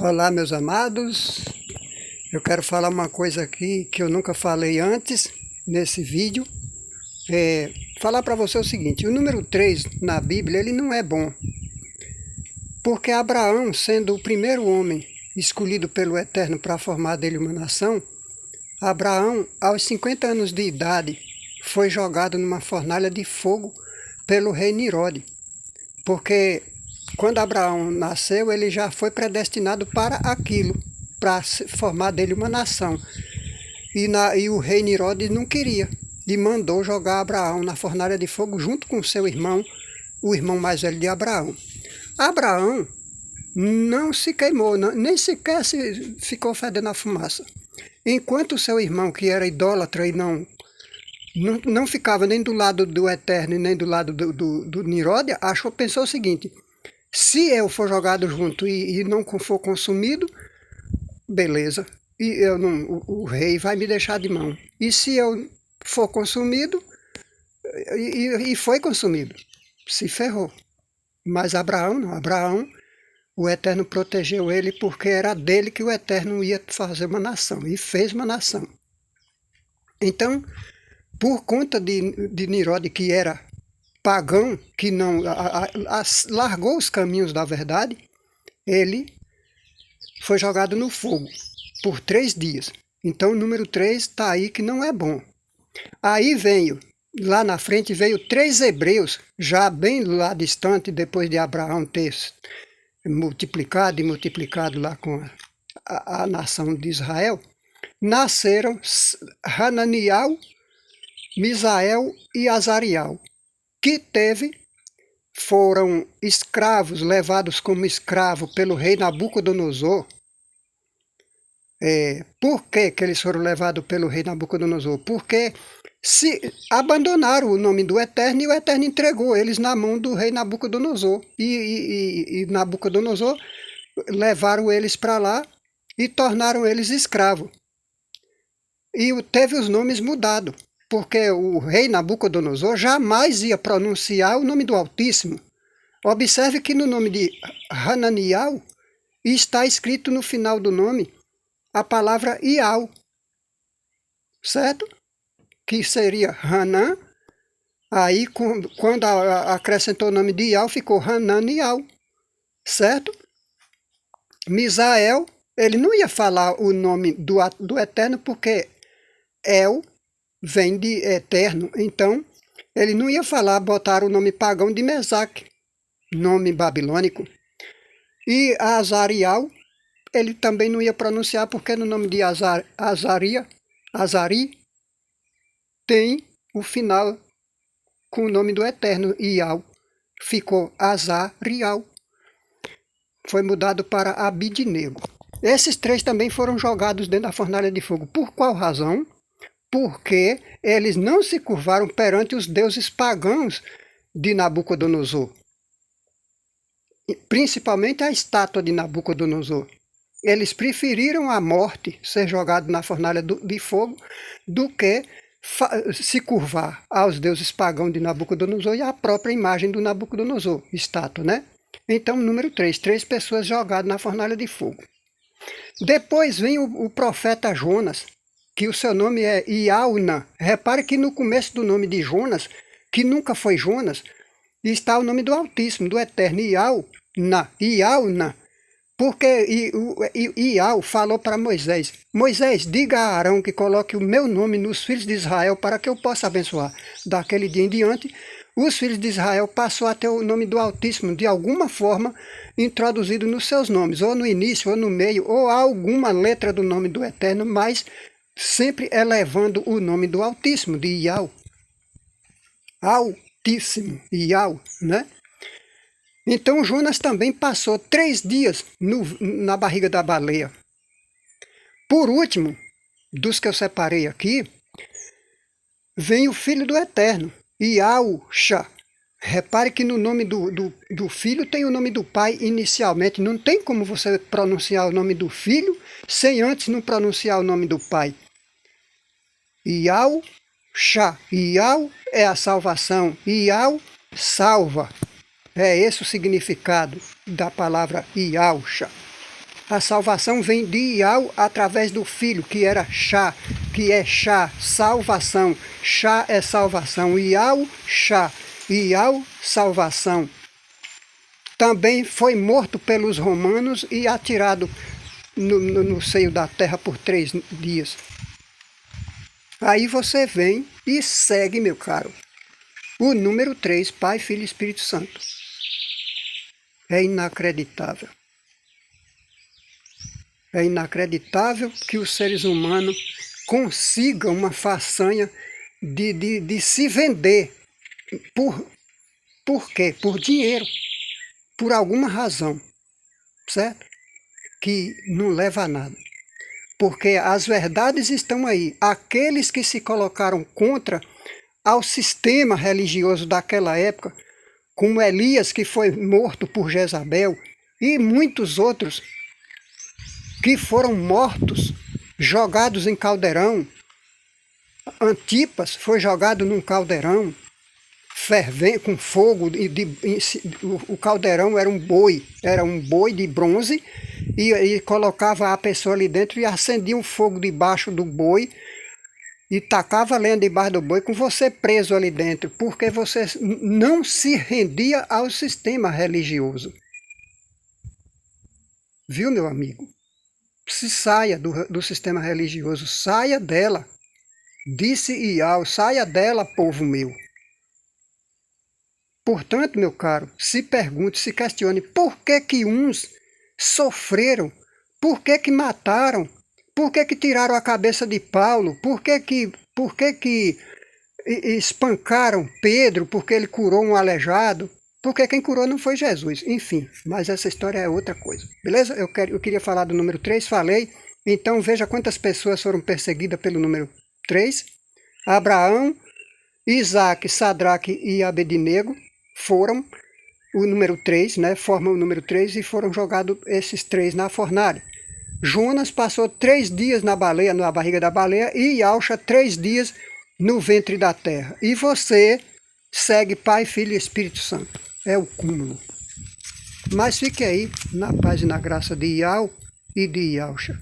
Olá, meus amados. Eu quero falar uma coisa aqui que eu nunca falei antes nesse vídeo. Falar para você o seguinte: o número 3 na Bíblia ele não é bom. Porque Abraão, sendo o primeiro homem escolhido pelo Eterno para formar dele uma nação, Abraão, aos 50 anos de idade, foi jogado numa fornalha de fogo pelo rei Nirode. Porque quando Abraão nasceu, ele já foi predestinado para aquilo, para formar dele uma nação. E o rei Nirode não queria, e mandou jogar Abraão na fornalha de fogo junto com seu irmão, o irmão mais velho de Abraão. Abraão não se queimou, nem sequer ficou fedendo a fumaça. Enquanto seu irmão, que era idólatra e não ficava nem do lado do Eterno nem do lado do Nirode, pensou o seguinte: se eu for jogado junto e não for consumido, beleza, e o rei vai me deixar de mão. E se eu for consumido, e foi consumido, se ferrou. Mas Abraão não. Abraão, o Eterno protegeu ele porque era dele que o Eterno ia fazer uma nação, e fez uma nação. Então, por conta de Nirode, que era pagão, que não largou os caminhos da verdade, ele foi jogado no fogo por 3 dias. Então o número 3 está aí que não é bom. Aí lá na frente veio 3 hebreus, já bem lá distante, depois de Abraão ter multiplicado e multiplicado lá com a nação de Israel. Nasceram Hananiel, Misael e Azariel, que foram escravos, levados como escravo pelo rei Nabucodonosor. Por que eles foram levados pelo rei Nabucodonosor? Porque se abandonaram o nome do Eterno, e o Eterno entregou eles na mão do rei Nabucodonosor. E Nabucodonosor levaram eles para lá e tornaram eles escravos. E teve os nomes mudados, porque o rei Nabucodonosor jamais ia pronunciar o nome do Altíssimo. Observe que no nome de Hananiel está escrito no final do nome a palavra Ial, certo? Que seria Hanan. Aí quando acrescentou o nome de Ial, ficou Hananiel, certo? Misael, ele não ia falar o nome do Eterno, porque El vem de eterno, então ele não ia botar o nome pagão de Mesaque, nome babilônico. E Azariel, ele também não ia pronunciar, porque no nome de Azari tem o final com o nome do Eterno, Ial, ficou Azariel. Foi mudado para Abidnego. Esses 3 também foram jogados dentro da fornalha de fogo. Por qual razão? Porque eles não se curvaram perante os deuses pagãos de Nabucodonosor. Principalmente a estátua de Nabucodonosor. Eles preferiram a morte, ser jogado na fornalha de fogo, do que se curvar aos deuses pagãos de Nabucodonosor e à própria imagem do Nabucodonosor, estátua, né? Então, número 3, 3 pessoas jogadas na fornalha de fogo. Depois vem o profeta Jonas, que o seu nome é Iauna. Repare que no começo do nome de Jonas, que nunca foi Jonas, está o nome do Altíssimo, do Eterno, Iauna. Porque Ial falou para Moisés: Moisés, diga a Arão que coloque o meu nome nos filhos de Israel para que eu possa abençoar. Daquele dia em diante, os filhos de Israel passou a ter o nome do Altíssimo, de alguma forma, introduzido nos seus nomes, ou no início, ou no meio, ou alguma letra do nome do Eterno, mas sempre elevando o nome do Altíssimo, de Ial. Altíssimo, Ial, né? Então Jonas também passou 3 dias na barriga da baleia. Por último, dos que eu separei aqui, vem o Filho do Eterno, Iausha. Repare que no nome do filho tem o nome do pai inicialmente. Não tem como você pronunciar o nome do filho sem antes não pronunciar o nome do pai. Iausha. Iau é a salvação. Iau salva. É esse o significado da palavra Iausha. A salvação vem de Iau através do Filho, que era Chá, que é Chá, salvação. Chá é salvação. Iau, Chá. Iau, salvação. Também foi morto pelos romanos e atirado no seio da terra por 3 dias. Aí você vem e segue, meu caro, o número 3, Pai, Filho e Espírito Santo. É inacreditável. É inacreditável que os seres humanos consigam uma façanha de se vender. Por quê? Por dinheiro. Por alguma razão. Certo? Que não leva a nada. Porque as verdades estão aí. Aqueles que se colocaram contra ao sistema religioso daquela época, como Elias, que foi morto por Jezabel, e muitos outros que foram mortos, jogados em caldeirão. Antipas foi jogado num caldeirão, fervendo, com fogo, o caldeirão era um boi de bronze, e colocava a pessoa ali dentro e acendia um fogo debaixo do boi, e tacava lenha debaixo do boi com você preso ali dentro, porque você não se rendia ao sistema religioso. Viu, meu amigo? Se saia do sistema religioso, saia dela. Disse Iau, saia dela, povo meu. Portanto, meu caro, se pergunte, se questione, por que que uns sofreram? Por que que mataram? Por que que tiraram a cabeça de Paulo? Por que que espancaram Pedro porque ele curou um aleijado? Porque quem curou não foi Jesus. Enfim, mas essa história é outra coisa. Beleza? Eu queria falar do número 3, falei. Então veja quantas pessoas foram perseguidas pelo número 3. Abraão, Isaac, Sadraque e Abednego foram o número 3, né? Formam o número 3 e foram jogados esses 3 na fornalha. Jonas passou 3 dias na baleia, na barriga da baleia, e Yaucha 3 dias no ventre da terra. E você segue Pai, Filho e Espírito Santo. É o cúmulo. Mas fique aí na paz e na graça de Iau e de Yaucha.